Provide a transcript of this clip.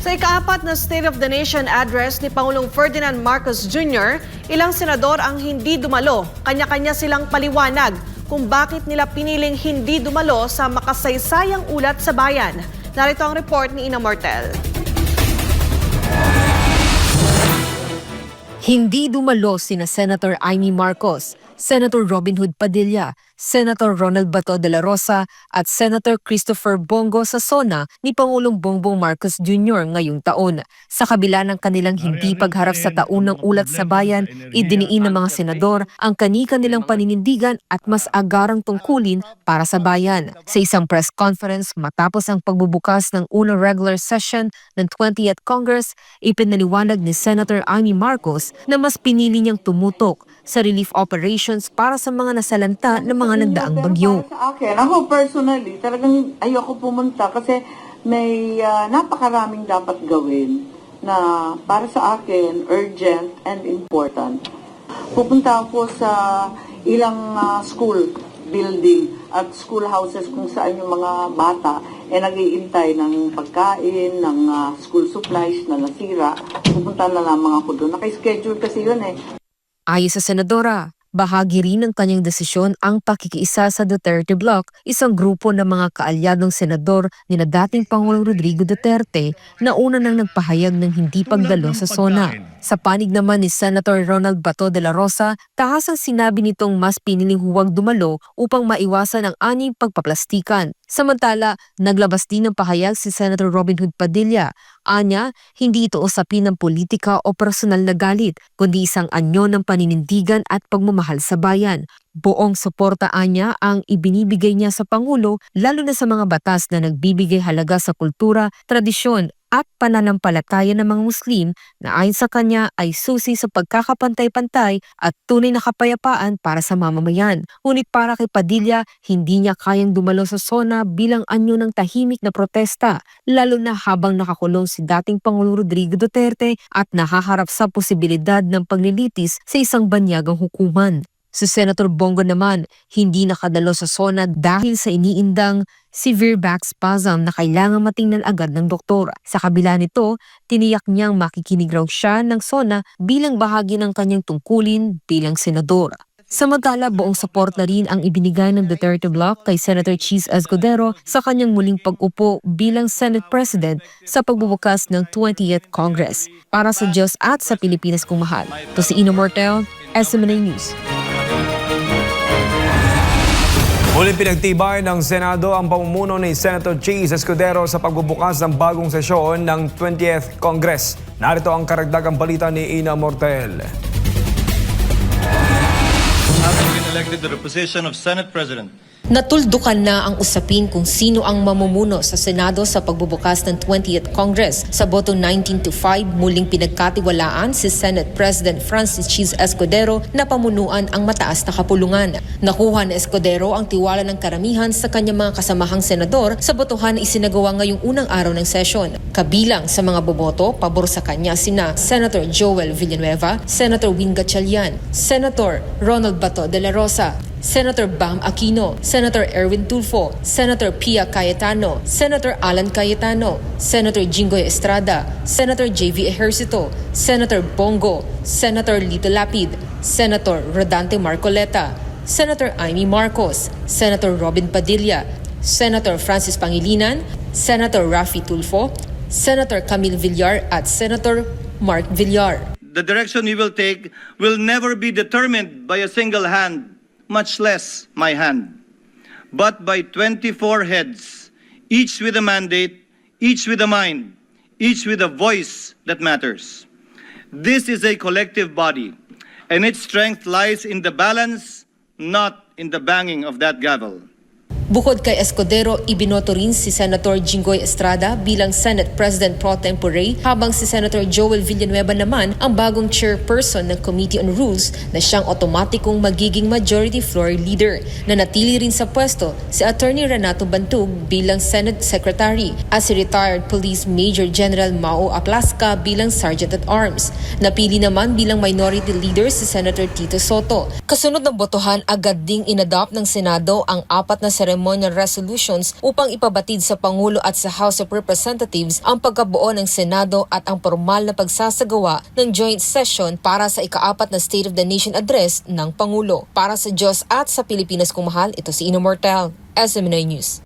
Sa ikaapat na State of the Nation address ni Pangulong Ferdinand Marcos Jr., ilang senador ang hindi dumalo. Kanya-kanya silang paliwanag kung bakit nila piniling hindi dumalo sa makasaysayang ulat sa bayan. Narito ang report ni Ina Mortel. Hindi dumalo sina Senator Amy Marcos, Senator Robin Hood Padilla, Senator Ronald Bato de la Rosa at Senator Christopher Bongo sa SONA ni Pangulong Bongbong Marcos Jr. ngayong taon. Sa kabila ng kanilang hindi pagharap sa taunang ulat sa bayan, idiniin ng mga senador ang kani-kanilang paninindigan at mas agarang tungkulin para sa bayan. Sa isang press conference matapos ang pagbubukas ng unang regular session ng 20th Congress, ipinaliwanag ni Senator Amy Marcos na mas pinili niyang tumutok sa relief operations para sa mga nasalanta ng mga nagdaang bagyo. Para sa akin, ako personally, talagang ayoko pumunta kasi may napakaraming dapat gawin na para sa akin, urgent and important. Pupunta ako sa ilang school building at schoolhouses kung saan yung mga bata nag-iintay ng pagkain, ng school supplies na nasira. Pupunta na lamang ako doon. Naka-schedule kasi yun eh. Ayon sa senadora, bahagi rin ng kanyang desisyon ang pakikiisa sa Duterte Bloc, isang grupo ng mga kaalyadong senador ni na dating Pangulong Rodrigo Duterte na una nang nagpahayag ng hindi pagdalo sa SONA. Sa panig naman ni Senator Ronald Bato de la Rosa, tahas ang sinabi nitong mas piniling huwag dumalo upang maiwasan ang anyong pagpaplastikan. Samantala, naglabas din ng pahayag si Senator Robin Hood Padilla. Anya, hindi ito usapin ng politika o personal na galit, kundi isang anyo ng paninindigan at pagmamahal sa bayan. Buong suporta anya ang ibinibigay niya sa Pangulo, lalo na sa mga batas na nagbibigay halaga sa kultura, tradisyon at pananampalataya ng mga Muslim na ayon sa kanya ay susi sa pagkakapantay-pantay at tunay na kapayapaan para sa mamamayan. Ngunit para kay Padilla, hindi niya kayang dumalo sa SONA bilang anyo ng tahimik na protesta, lalo na habang nakakulong si dating Pangulong Rodrigo Duterte at nahaharap sa posibilidad ng paglilitis sa isang banyagang hukuman. Si Senator Bongo naman, hindi nakadalo sa SONA dahil sa iniindang severe back spasm na kailangang matingnan agad ng doktor. Sa kabila nito, tiniyak niyang makikinig raw siya ng SONA bilang bahagi ng kanyang tungkulin bilang senador. Samantala, buong suporta rin ang ibinigay ng Duterte Bloc kay Senator Cheese Escudero sa kanyang muling pag-upo bilang Senate President sa pagbubukas ng 20th Congress. Para sa Diyos at sa Pilipinas kong mahal, ito si Ina Mortel, SMNA News. Muling pinagtibay ng Senado ang pamumuno ni Senator Cheese Escudero sa pagbubukas ng bagong sesyon ng 20th Congress. Narito ang karagdagang balita ni Ina Mortel. Having been elected to the position of Senate President, Natuldukan na ang usapin kung sino ang mamumuno sa Senado sa pagbubukas ng 20th Congress. Sa boto 19-5, muling pinagkatiwalaan si Senate President Francis Cheese Escudero na pamunuan ang mataas na kapulungan. Nakuha ni Escudero ang tiwala ng karamihan sa kanyang mga kasamahang senador sa botohan na isinagawa ngayong unang araw ng session. Kabilang sa mga boboto, pabor sa kanya sina Senator Joel Villanueva, Senator Win Gatchalian, Senator Ronald Bato de la Rosa, Senator Bam Aquino, Senator Erwin Tulfo, Senator Pia Cayetano, Senator Alan Cayetano, Senator Jinggoy Estrada, Senator JV Ejercito, Senator Bongo, Senator Lito Lapid, Senator Rodante Marcoleta, Senator Amy Marcos, Senator Robin Padilla, Senator Francis Pangilinan, Senator Raffy Tulfo, Senator Camille Villar at Senator Mark Villar. the direction we will take will never be determined by a single hand, much less my hand, but by 24 heads, each with a mandate, each with a mind, each with a voice that matters. This is a collective body, and its strength lies in the balance, not in the banging of that gavel. Bukod kay Escudero, ibinoto rin si Senator Jinggoy Estrada bilang Senate President Pro Tempore, habang si Senator Joel Villanueva naman ang bagong chairperson ng Committee on Rules na siyang otomatikong magiging majority floor leader. Nanatili rin sa pwesto si Attorney Renato Bantug bilang Senate Secretary at si retired Police Major General Mao Aplasca bilang Sergeant at Arms. Napili naman bilang minority leader si Senator Tito Soto. Kasunod ng botohan, agad ding inadopt ng Senado ang apat na ceremony ceremonial resolutions upang ipabatid sa Pangulo at sa House of Representatives ang pagkabuo ng Senado at ang formal na pagsasagawa ng joint session para sa ika-4 na State of the Nation Address ng Pangulo. Para sa Diyos at sa Pilipinas kung mahal, ito si Ino Mortel, SMNI News.